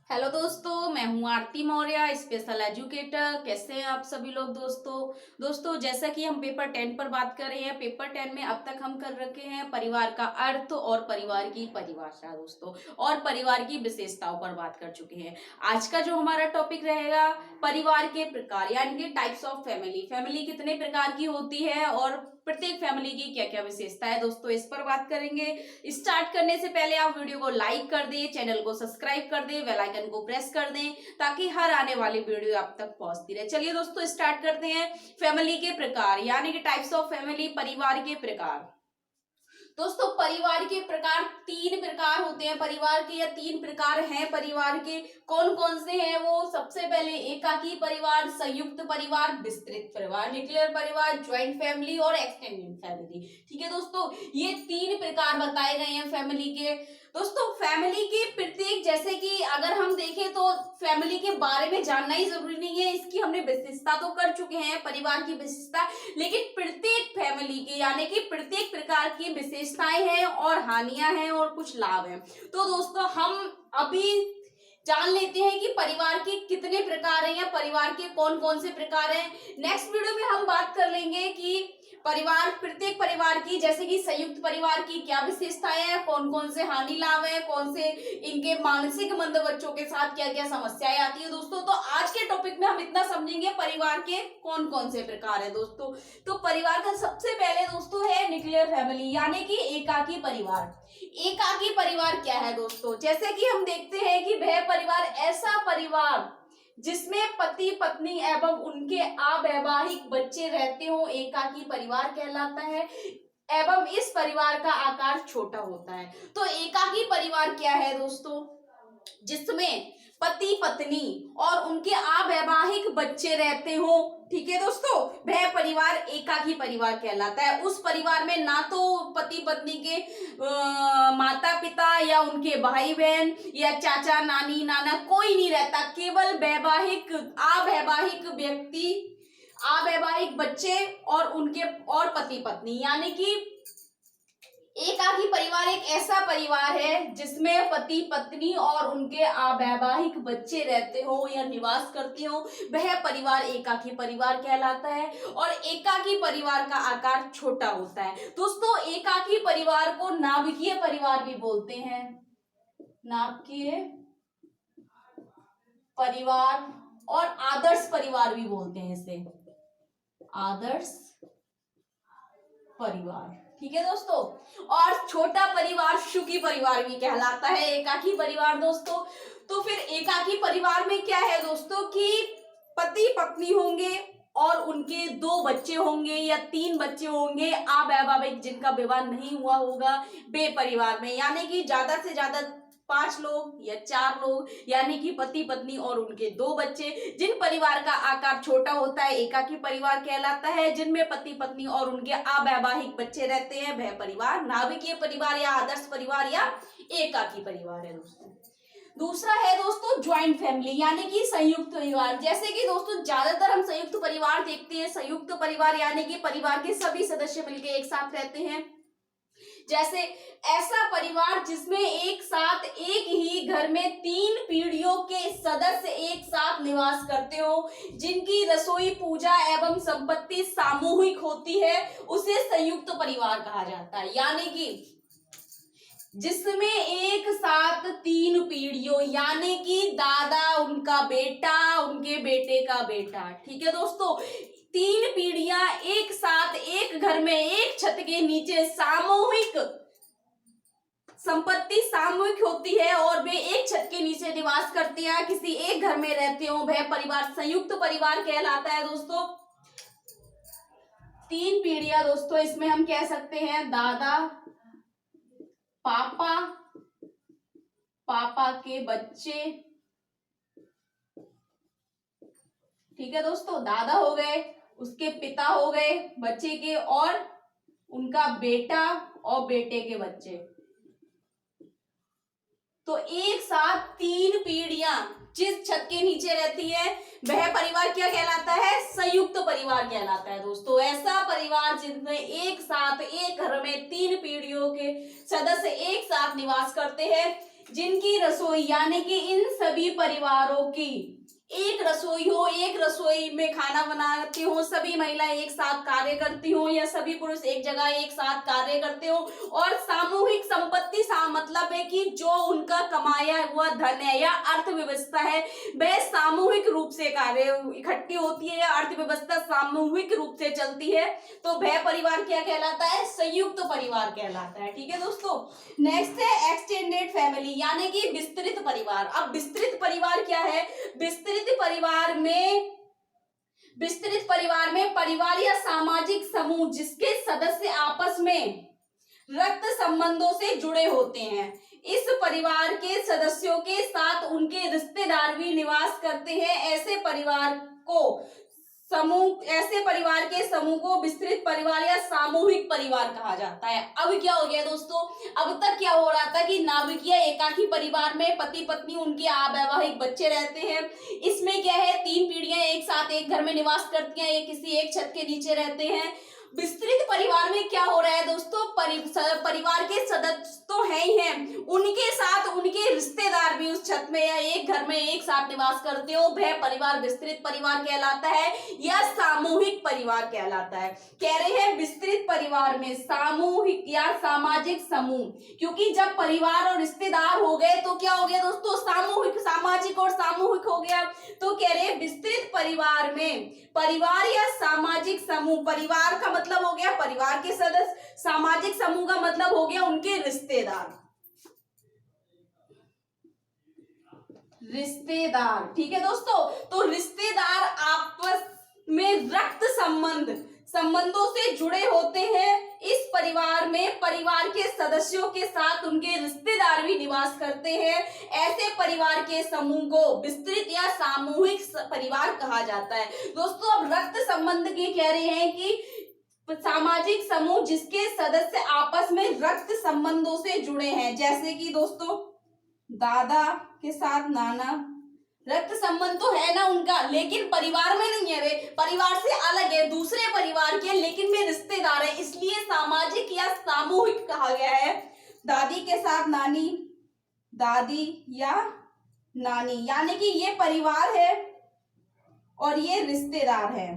Hello दोस्तों, मैं हूं आरती मौर्य, स्पेशल एजुकेटर। कैसे हैं आप सभी लोग दोस्तों जैसा कि हम पेपर 10 पर बात कर रहे हैं। पेपर 10 में अब तक हम कर रखे हैं परिवार का अर्थ और परिवार की परिभाषा दोस्तों, और परिवार की विशेषताओं पर बात कर चुके हैं। आज का जो हमारा टॉपिक रहेगा परिवार के प्रकार, यानी कि टाइप्स ऑफ फैमिली। फैमिली कितने प्रकार की होती है और प्रत्येक फैमिली की क्या क्या विशेषता है दोस्तों, इस पर बात करेंगे। स्टार्ट करने से पहले आप वीडियो को लाइक कर दें, चैनल को सब्सक्राइब कर दें, बेल आइकन को प्रेस कर दें ताकि हर आने वाली वीडियो आप तक पहुंचती रहे। चलिए दोस्तों स्टार्ट करते हैं। फैमिली के प्रकार यानी कि टाइप्स ऑफ फैमिली, परिवार के प्रकार। दोस्तों परिवार के प्रकार तीन प्रकार होते हैं परिवार के, या तीन प्रकार हैं परिवार के। कौन कौन से हैं वो? सबसे पहले एकाकी परिवार, संयुक्त परिवार, विस्तृत परिवार, न्यूक्लियर परिवार, ज्वाइंट फैमिली और एक्सटेंडेड फैमिली। ठीक है दोस्तों, ये तीन प्रकार बताए गए हैं फैमिली के। दोस्तों फैमिली के प्रत्येक, जैसे कि अगर हम देखें तो फैमिली के बारे में जानना ही जरूरी नहीं है, इसकी हमने विशेषता तो कर चुके हैं परिवार की विशेषता, लेकिन प्रत्येक फैमिली के यानी कि प्रत्येक प्रकार की विशेषताएं हैं और हानियां हैं और कुछ लाभ हैं। तो दोस्तों हम अभी जान लेते हैं कि परिवार के कितने प्रकार हैं या परिवार के कौन कौन से प्रकार हैं। नेक्स्ट वीडियो में हम बात कर लेंगे कि परिवार, प्रत्येक परिवार की, जैसे कि संयुक्त परिवार की क्या विशेषताएं हैं, कौन कौन से हानि लाभ हैं, कौन से इनके मानसिक मंद बच्चों के साथ क्या क्या समस्याएं आती है दोस्तों। तो आज के टॉपिक में हम इतना समझेंगे परिवार के कौन कौन से प्रकार है दोस्तों। तो परिवार का सबसे पहले दोस्तों है न्यूक्लियर फैमिली यानी कि एकाकी परिवार। एकाकी परिवार क्या है दोस्तों? जैसे कि हम देखते हैं कि वह परिवार ऐसा परिवार जिसमें पति पत्नी एवं उनके अवैवाहिक बच्चे रहते हो एकाकी परिवार कहलाता है, एवं इस परिवार का आकार छोटा होता है। तो एकाकी परिवार क्या है दोस्तों? जिसमें पति पत्नी और उनके अवैवाहिक बच्चे रहते हो। ठीक है दोस्तों, वह परिवार एकाकी परिवार कहलाता है। उस परिवार में ना तो पति पत्नी के माता पिता या उनके भाई बहन या चाचा नानी नाना कोई नहीं रहता, केवल वैवाहिक अवैवाहिक व्यक्ति, अवैवाहिक बच्चे और उनके और पति पत्नी, यानी कि एकाकी परिवार एक ऐसा परिवार है जिसमें पति पत्नी और उनके अवैवाहिक बच्चे रहते हो या निवास करते हो, वह परिवार एकाकी परिवार कहलाता है। और एकाकी परिवार का आकार छोटा होता है। दोस्तों एकाकी परिवार को नाभिकीय परिवार भी बोलते हैं, नाभिकीय परिवार, और आदर्श परिवार भी बोलते हैं इसे, आदर्श परिवार। ठीक है दोस्तों, और छोटा परिवार सुखी परिवार भी कहलाता है एकाकी परिवार दोस्तों। तो फिर एकाकी परिवार में क्या है दोस्तों कि पति पत्नी होंगे और उनके 2 बच्चे होंगे या 3 बच्चे होंगे अवैवाहिक, जिनका विवाह नहीं हुआ होगा वे परिवार में, यानी कि ज्यादा से ज्यादा 5 लोग या 4 लोग, यानी कि पति पत्नी और उनके 2 बच्चे। जिन परिवार का आकार छोटा होता है एकाकी परिवार कहलाता है। जिनमें पति पत्नी और उनके अवैवाहिक बच्चे रहते हैं वह परिवार नाभिकीय परिवार या आदर्श परिवार या एकाकी परिवार है दोस्तों। दूसरा है दोस्तों ज्वाइंट फैमिली यानी कि संयुक्त परिवार। जैसे कि दोस्तों ज्यादातर हम संयुक्त परिवार देखते हैं। संयुक्त परिवार यानी कि परिवार के सभी सदस्य मिलकर एक साथ रहते हैं। जैसे ऐसा परिवार जिसमें एक साथ एक ही घर में 3 पीढ़ियों के सदस्य एक साथ निवास करते हो, जिनकी रसोई, पूजा एवं संपत्ति सामूहिक होती है, उसे संयुक्त परिवार कहा जाता है। यानी कि जिसमें एक साथ 3 पीढ़ियों, यानी कि दादा, उनका बेटा, उनके बेटे का बेटा। ठीक है दोस्तों, 3 पीढ़ियां एक साथ एक घर में एक छत के नीचे सामूहिक, संपत्ति सामूहिक होती है और वे एक छत के नीचे निवास करते हैं, किसी एक घर में रहते हो, वह परिवार संयुक्त परिवार कहलाता है दोस्तों। 3 पीढ़ियां दोस्तों, इसमें हम कह सकते हैं दादा, पापा, पापा के बच्चे। ठीक है दोस्तों, दादा हो गए, उसके पिता हो गए बच्चे के, और उनका बेटा और बेटे के बच्चे। तो एक साथ 3 पीढ़ियां जिस छत के नीचे रहती है वह परिवार क्या कहलाता है? संयुक्त परिवार कहलाता है दोस्तों। ऐसा परिवार जिसमें एक साथ एक घर में 3 पीढ़ियों के सदस्य एक साथ निवास करते हैं, जिनकी रसोई यानी कि इन सभी परिवारों की एक रसोई हो, एक रसोई में खाना बनाती हो, सभी महिलाएं एक साथ कार्य करती हो या सभी पुरुष एक जगह एक साथ कार्य करते हो, और सामूहिक संपत्ति मतलब है कि जो उनका कमाया हुआ धन है या अर्थव्यवस्था है वह सामूहिक रूप से कार्य इकट्ठी होती है या अर्थव्यवस्था सामूहिक रूप से चलती है, तो वह परिवार क्या कहलाता है? संयुक्त परिवार कहलाता है। ठीक है दोस्तों। नेक्स्ट है एक्सटेंडेड फैमिली यानी कि विस्तृत परिवार। अब विस्तृत परिवार क्या है? विस्तृत परिवार में परिवार या सामाजिक समूह जिसके सदस्य आपस में रक्त संबंधों से जुड़े होते हैं। इस परिवार के सदस्यों के साथ उनके रिश्तेदार भी निवास करते हैं। ऐसे परिवार के समूह को विस्तृत परिवार या सामूहिक परिवार कहा जाता है। अब क्या हो गया दोस्तों? अब तक क्या हो रहा था कि नाभिकीय एकाकी परिवार में पति पत्नी उनके अवैवाहिक बच्चे रहते हैं। इसमें क्या है, 3 पीढ़ियां एक साथ एक घर में निवास करती हैं, एक किसी एक छत के नीचे रहते हैं। विस्तृत परिवार में क्या हो रहा है दोस्तों? परिवार के सदस्य तो है ही हैं, उनके साथ उनके रिश्तेदार भी उस छत में या एक घर में एक साथ निवास करते हो। वह परिवार विस्तृत परिवार कहलाता है या सामूहिक परिवार कहलाता है। कह रहे हैं विस्तृत परिवार में सामूहिक या सामाजिक समूह, क्योंकि जब परिवार और रिश्तेदार हो गए तो क्या हो गया दोस्तों? सामूहिक, सामाजिक और सामूहिक हो गया। तो कह रहे हैं विस्तृत परिवार में परिवार या सामाजिक समूह, परिवार का मतलब हो गया परिवार के सदस्य, सामाजिक समूह का मतलब हो गया उनके रिश्तेदार। ठीक है दोस्तों। तो रिश्तेदार आपस में रक्त संबंधों से जुड़े होते हैं। इस परिवार में परिवार के सदस्यों के साथ उनके रिश्तेदार भी निवास करते हैं। ऐसे परिवार के समूह को विस्तृत या सामूहिक परिवार कहा जाता है। दोस्तों अब रक्त संबंध के कह रहे हैं कि सामाजिक समूह जिसके सदस्य आपस में रक्त संबंधों से जुड़े हैं, जैसे कि दोस्तों दादा के साथ नाना, रक्त संबंध तो है ना उनका, लेकिन परिवार में नहीं है, वे परिवार से अलग है, दूसरे परिवार के, लेकिन वे रिश्तेदार है, इसलिए सामाजिक या सामूहिक कहा गया है। दादी के साथ नानी, दादी या नानी, यानी कि ये परिवार है और ये रिश्तेदार है,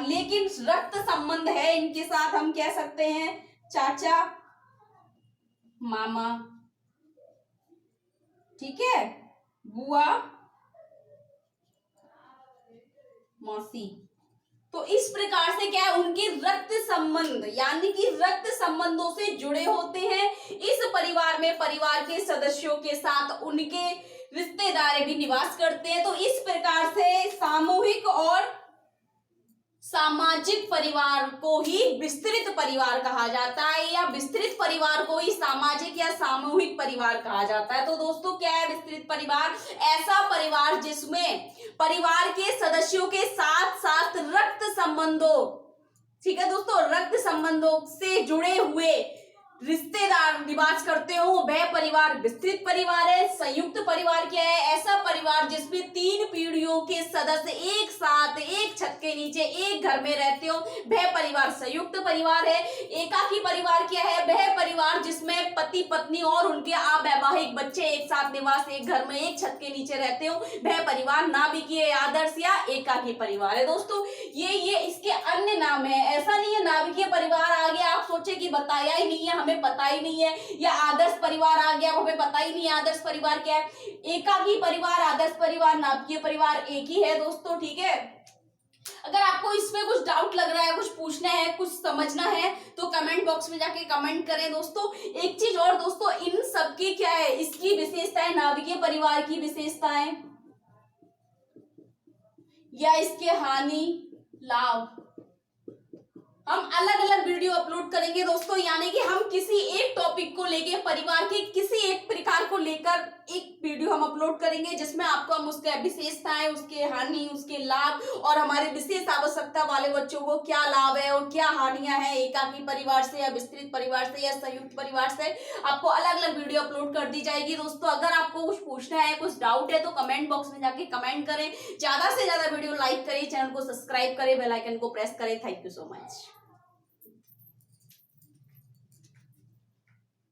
लेकिन रक्त संबंध है इनके साथ। हम कह सकते हैं चाचा, मामा, ठीक है, बुआ, मौसी। तो इस प्रकार से क्या है, उनके रक्त संबंध यानी कि रक्त संबंधों से जुड़े होते हैं। इस परिवार में परिवार के सदस्यों के साथ उनके रिश्तेदार भी निवास करते हैं। तो इस प्रकार से सामूहिक और सामाजिक परिवार को ही विस्तृत परिवार कहा जाता है, या विस्तृत परिवार को ही सामाजिक या सामूहिक परिवार कहा जाता है। तो दोस्तों क्या है विस्तृत परिवार? ऐसा परिवार जिसमें परिवार के सदस्यों के साथ साथ रक्त संबंधों, ठीक है दोस्तों, रक्त संबंधों से जुड़े हुए रिश्तेदार निवास करते हो, वह परिवार विस्तृत परिवार है। संयुक्त परिवार क्या है? ऐसा परिवार जिसमें 3 पीढ़ियों के सदस्य एक साथ एक छत के नीचे एक घर में रहते हो, वह परिवार संयुक्त परिवार है। एकाकी परिवार क्या है? वह परिवार जिसमें पति पत्नी और उनके अवैवाहिक बच्चे एक साथ निवास एक घर में एक छत के नीचे रहते हो, वह परिवार नाभिकीय, आदर्श या एकाकी परिवार है। दोस्तों ये इसके अन्य नाम है, ऐसा नहीं है नाभिकीय परिवार आ गया आप सोचे कि बताया ही नहीं है, हमें पता ही नहीं है, या आदर्श परिवार आ गया हमें पता ही नहीं है आदर्श परिवार क्या है। एकाकी परिवार, आदर्श परिवार, नाभिकीय परिवार एक ही है दोस्तों। ठीक है, अगर आपको इसमें कुछ डाउट लग रहा है, कुछ पूछना है, कुछ समझना है, तो कमेंट बॉक्स में जाके कमेंट करें दोस्तों। एक चीज और दोस्तों, इन सबकी क्या है, इसकी विशेषताएं, नाभिकीय परिवार की विशेषताएं या इसके हानि लाभ हम अलग अलग वीडियो अपलोड करेंगे दोस्तों। यानी कि हम किसी एक टॉपिक को लेके, परिवार के किसी एक प्रकार को लेकर एक वीडियो हम अपलोड करेंगे, जिसमें आपको हम उसके विशेषताएं, उसके हानि, उसके लाभ और हमारे विशेष आवश्यकता वाले बच्चों को क्या लाभ है और क्या हानियां हैं एकाकी परिवार से या विस्तृत परिवार से या संयुक्त परिवार से, आपको अलग अलग वीडियो अपलोड कर दी जाएगी दोस्तों। अगर आपको कुछ पूछना है, कुछ डाउट है, तो कमेंट बॉक्स में जाके कमेंट करें, ज्यादा से ज्यादा वीडियो लाइक करें, चैनल को सब्सक्राइब करें, बेल आइकन को प्रेस करें। Thank you so much.